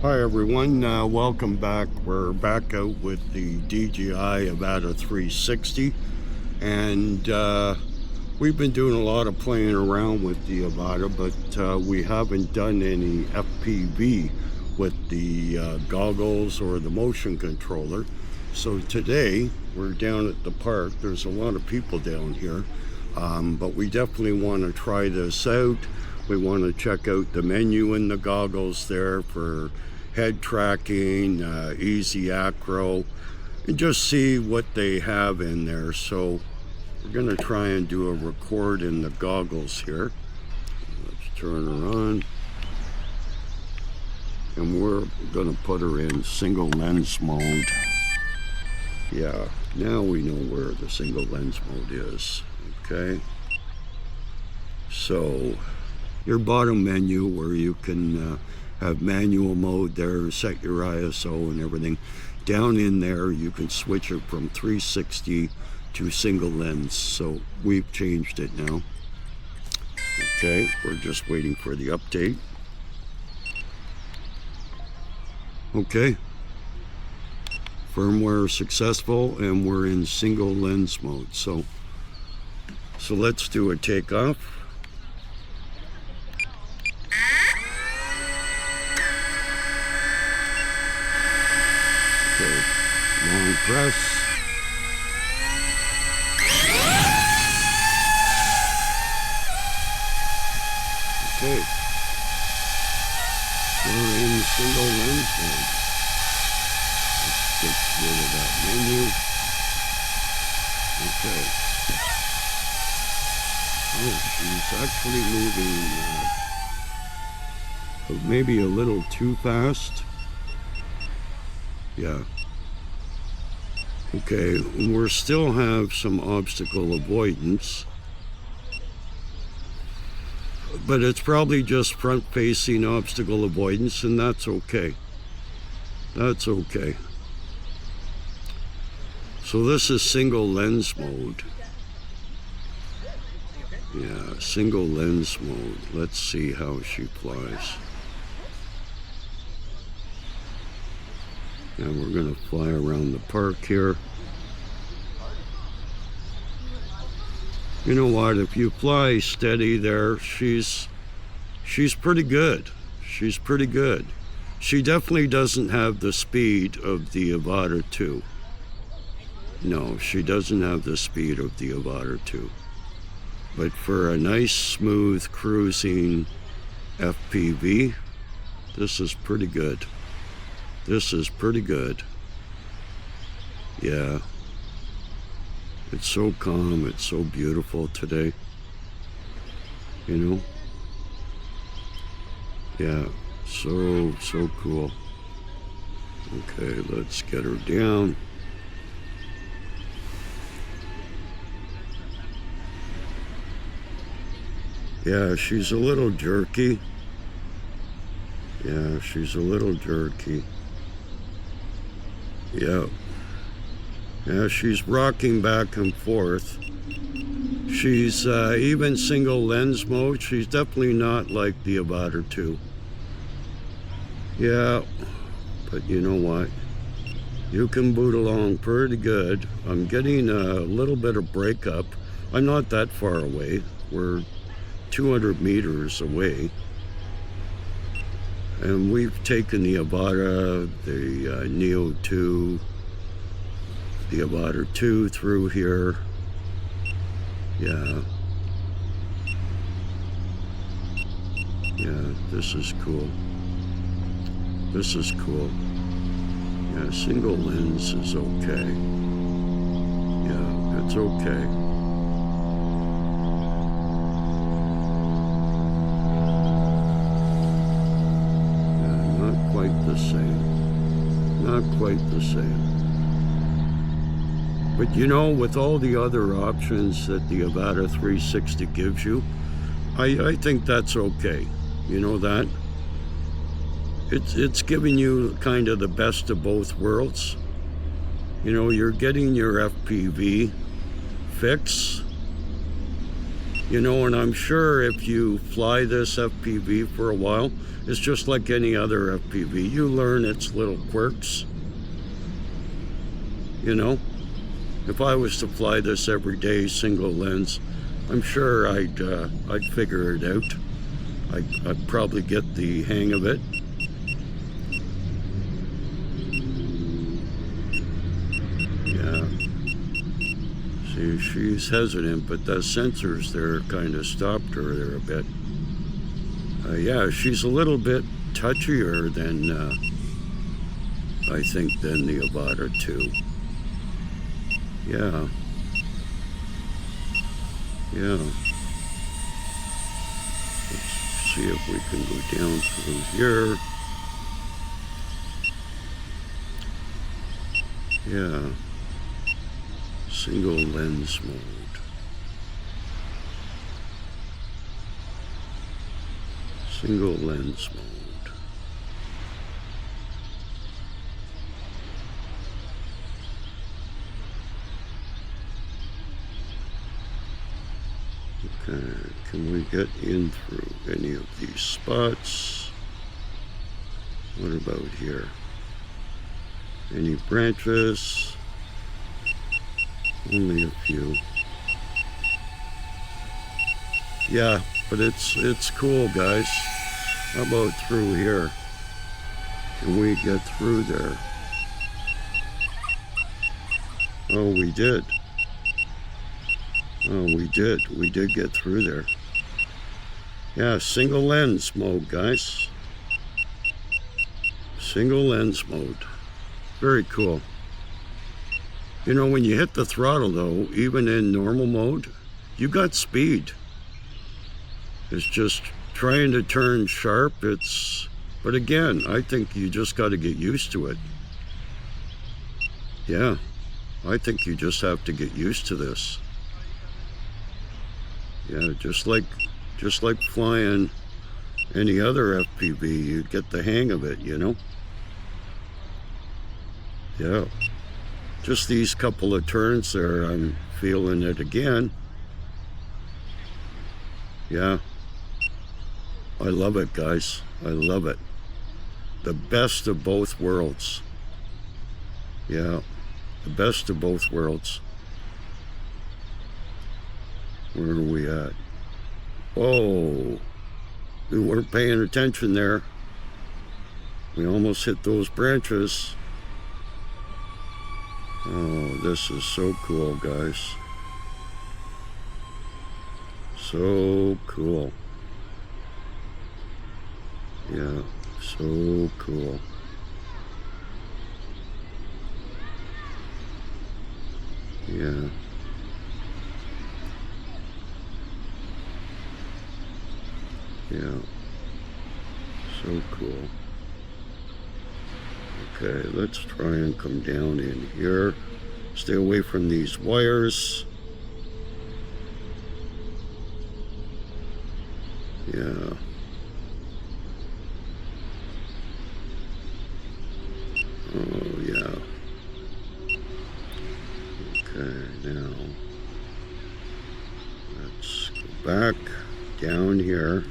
Hi everyone, welcome back. We're back out with the Dji Avata 360, and we've been doing a lot of playing around with the Avata, but we haven't done any FPV with the goggles or the motion controller. So today we're down at the park. There's a lot of people down here, but we definitely want to try this out. We want to check out the menu in the goggles there for head tracking, easy acro, and just see what they have in there. So we're going to try and do a record in the goggles here. Let's turn her on. And we're going to put her in single lens mode. Yeah, now we know where the single lens mode is. Okay. So your bottom menu where you can have manual mode there, set your ISO and everything. Down in there you can switch it from 360 to single lens. So we've changed it now. Okay, we're just waiting for the update. Okay, firmware successful and we're in single lens mode. So let's do a takeoff. Okay, long press. Okay, we're in single lens mode. Let's get rid of that menu. Okay. Oh, she's actually moving maybe a little too fast. Yeah. Okay, we still have some obstacle avoidance, but it's probably just front-facing obstacle avoidance, and that's okay. That's okay. So this is single lens mode. Yeah, single lens mode. Let's see how she flies. And we're going to fly around the park here. You know what? If you fly steady there, she's pretty good. She's pretty good. She definitely doesn't have the speed of the Avata 2. No, she doesn't have the speed of the Avata 2. But for a nice, smooth, cruising FPV, this is pretty good. This is pretty good. Yeah. It's so calm, it's so beautiful today. You know? Yeah, so cool. Okay, let's get her down. Yeah, she's a little jerky. Yeah, she's a little jerky. Yeah. Yeah, she's rocking back and forth. She's even single lens mode. She's definitely not like the Avata 2. Yeah, but you know what? You can boot along pretty good. I'm getting a little bit of breakup. I'm not that far away. We're 200 meters away. And we've taken the Avata, the Neo 2, the Avata 2 through here. Yeah. Yeah, this is cool. This is cool. Yeah, single lens is okay. Yeah, it's okay. Quite the same. Not quite the same. But you know, with all the other options that the Avata 360 gives you, I think that's okay. You know that? It's giving you kind of the best of both worlds. You know, you're getting your FPV fix, You know, and I'm sure if you fly this FPV for a while, it's just like any other FPV. You learn its little quirks. You know, if I was to fly this every day, single lens, I'm sure I'd figure it out. I'd probably get the hang of it. Yeah. See, she's hesitant, but the sensors there kind of stopped her there a bit. Yeah, she's a little bit touchier than, I think, than the Avata 2. Yeah. Yeah. Let's see if we can go down through here. Yeah. Single lens mode. Single lens mode. Okay, can we get in through any of these spots? What about here? Any branches? Only a few. Yeah, but it's cool, guys. How about through here? Can we get through there? Oh, we did. Oh, we did. We did get through there. Yeah, single lens mode, guys. Single lens mode. Very cool. You know, when you hit the throttle, though, even in normal mode, you got speed. It's just trying to turn sharp. But again, I think you just got to get used to it. Yeah, I think you just have to get used to this. Yeah, just like flying any other FPV, you get the hang of it, you know? Yeah. Just these couple of turns there, I'm feeling it again. Yeah. I love it, guys. I love it. The best of both worlds. Yeah. The best of both worlds. Where are we at? Oh, we weren't paying attention there. We almost hit those branches. Oh, this is so cool, guys. So cool. Yeah, so cool. Yeah. Yeah. So cool. Okay, let's try and come down in here. Stay away from these wires. Yeah. Oh, yeah. Okay, now let's go back down here.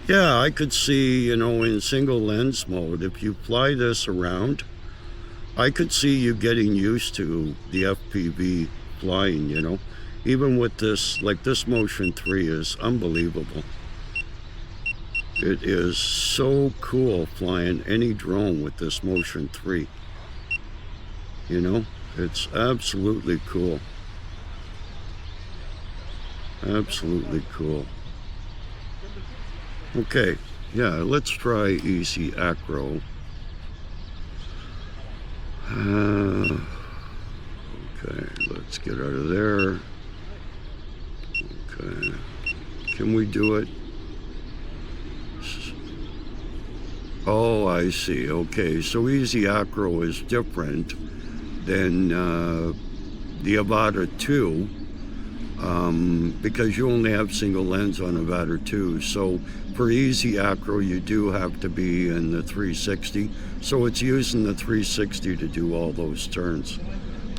Yeah, I could see, you know, in single lens mode, if you fly this around, I could see you getting used to the FPV flying, you know. Even with this, like this Motion 3 is unbelievable. It is so cool flying any drone with this Motion 3. You know, it's absolutely cool. Absolutely cool. Okay, yeah, let's try easy acro. Okay, let's get out of there. Okay, can we do it? Oh, I see. Okay, so easy acro is different than the Avata 2. Because you only have single lens on Avata 2. So for easy acro, you do have to be in the 360. So it's using the 360 to do all those turns.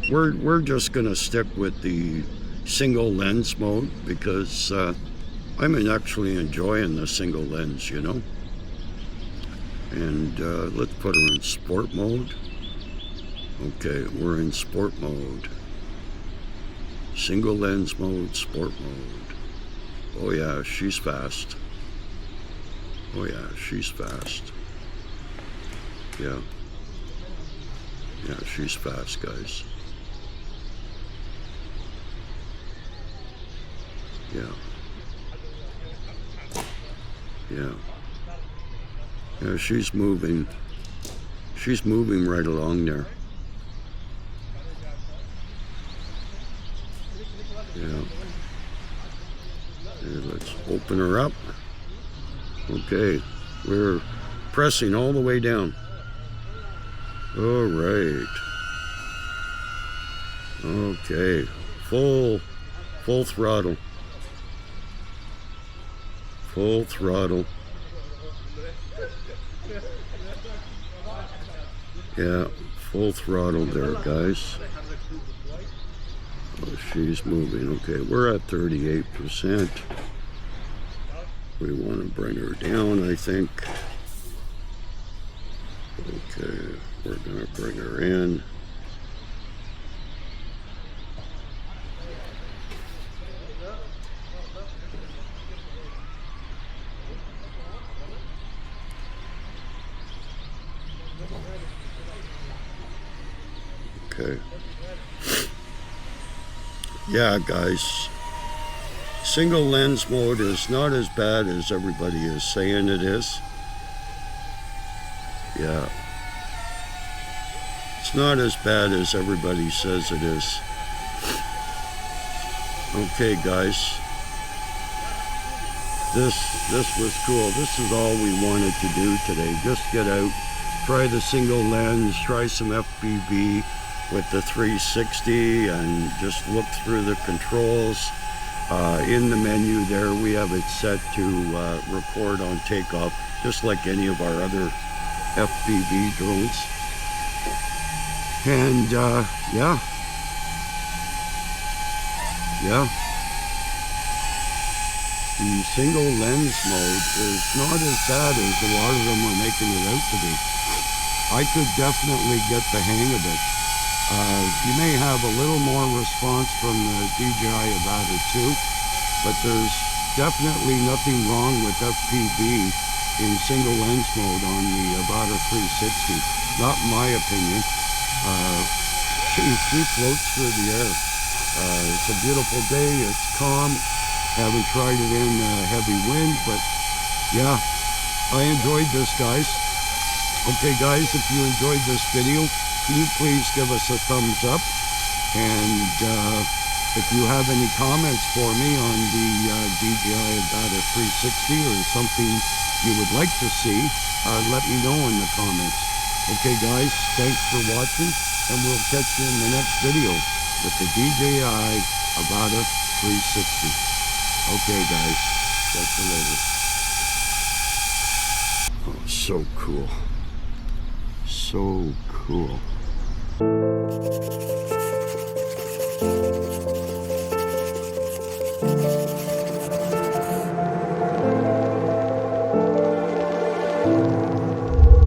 We're just gonna stick with the single lens mode because I'm actually enjoying the single lens, you know. And let's put her in sport mode. Okay, we're in sport mode. Single lens mode, sport mode. Oh yeah, she's fast. Oh yeah, she's fast. Yeah. Yeah, she's fast, guys. Yeah. Yeah. Yeah, she's moving. She's moving right along there. Yeah. Okay, let's open her up. Okay, we're pressing all the way down. All right. Okay, full throttle. Full throttle. Yeah, full throttle there, guys. Oh, she's moving. Okay, we're at 38%. We want to bring her down, I think. Okay, we're going to bring her in. Okay. Yeah, guys. Single lens mode is not as bad as everybody is saying it is. Yeah. It's not as bad as everybody says it is. Okay, guys. This was cool. This is all we wanted to do today. Just get out, try the single lens, try some FPV with the 360 and just look through the controls. In the menu there, we have it set to record on takeoff, just like any of our other FPV drones. And yeah. The single lens mode is not as bad as a lot of them are making it out to be. I could definitely get the hang of it. You may have a little more response from the Dji Avata 2, but there's definitely nothing wrong with FPV in single lens mode on the Avata 360. Not in my opinion. She floats through the air. It's a beautiful day. It's calm. Haven't tried it in heavy wind, but yeah, I enjoyed this, guys. Okay, guys, if you enjoyed this video, can you please give us a thumbs up? And if you have any comments for me on the Dji Avata 360 or something you would like to see, let me know in the comments. Okay, guys, thanks for watching, and we'll catch you in the next video with the Dji Avata 360. Okay, guys, catch you later. Oh, so cool. So cool.